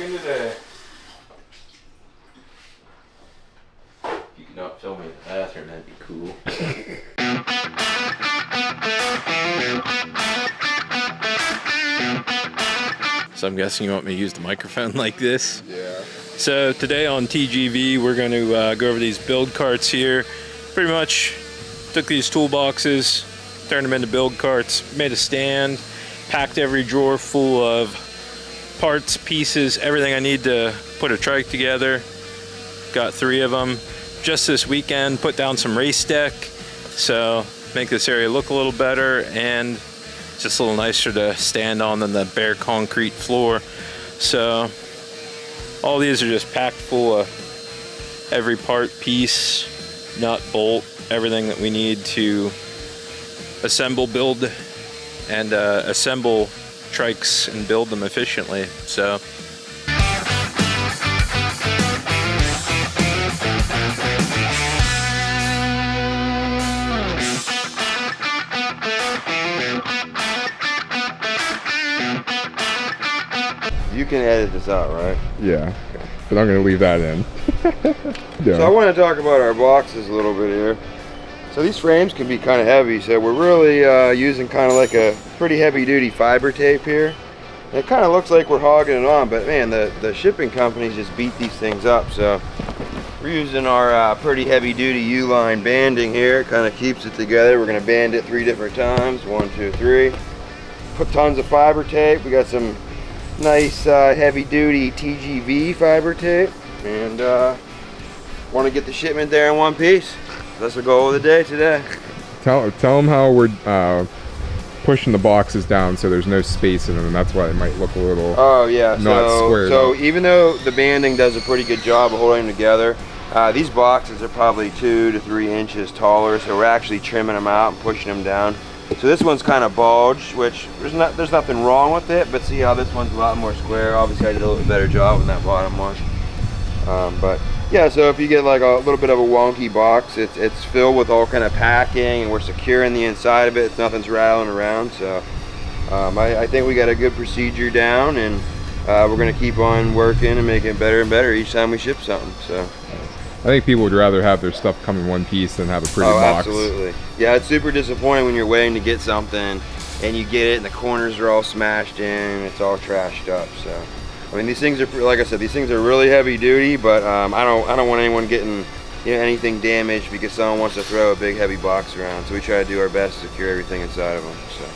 vlogging today. If you could not film me in the bathroom, that'd be cool. So I'm guessing you want me to use the microphone like this? Yeah. So today on TGV, we're going to go over these build carts here. Pretty much took these toolboxes, turned them into build carts, made a stand, packed every drawer full of parts, pieces, everything I need to put a trike together. Got 3 of them. Just this weekend, put down some race deck, so make this area look a little better and just a little nicer to stand on than the bare concrete floor. So all these are just packed full of every part, piece, nut, bolt, everything that we need to assemble, build, and assemble trikes and build them efficiently. So you can edit this out, right? Yeah. But I'm gonna leave that in. Yeah. So I want to talk about our boxes a little bit here. So these frames can be kind of heavy, so we're really using kind of like a pretty heavy duty fiber tape here. And it kind of looks like we're hogging it on, but man, the shipping companies just beat these things up. So we're using our pretty heavy duty U-line banding here. It kind of keeps it together. We're gonna band it 3 different times, 1, 2, 3. Put tons of fiber tape. We got some nice heavy duty TGV fiber tape, and want to get the shipment there in one piece. That's the goal of the day today. Tell them how we're pushing the boxes down so there's no space in them, and that's why it might look a little not squared so up. Even though the banding does a pretty good job of holding them together, these boxes are probably 2 to 3 inches taller, so we're actually trimming them out and pushing them down. So this one's kind of bulged, which there's nothing wrong with it, but see how this one's a lot more square. Obviously I did a little bit better job on that bottom one. But yeah, so if you get like a little bit of a wonky box, it's filled with all kind of packing, and we're securing the inside of it. Nothing's rattling around. So I think we got a good procedure down, and we're gonna keep on working and making it better and better each time we ship something. So I think people would rather have their stuff come in one piece than have a pretty box. Absolutely. Yeah, it's super disappointing when you're waiting to get something and you get it and the corners are all smashed in and it's all trashed up. So I mean, these things are, like I said, these things are really heavy duty, but I don't want anyone getting anything damaged because someone wants to throw a big heavy box around. So we try to do our best to secure everything inside of them. So.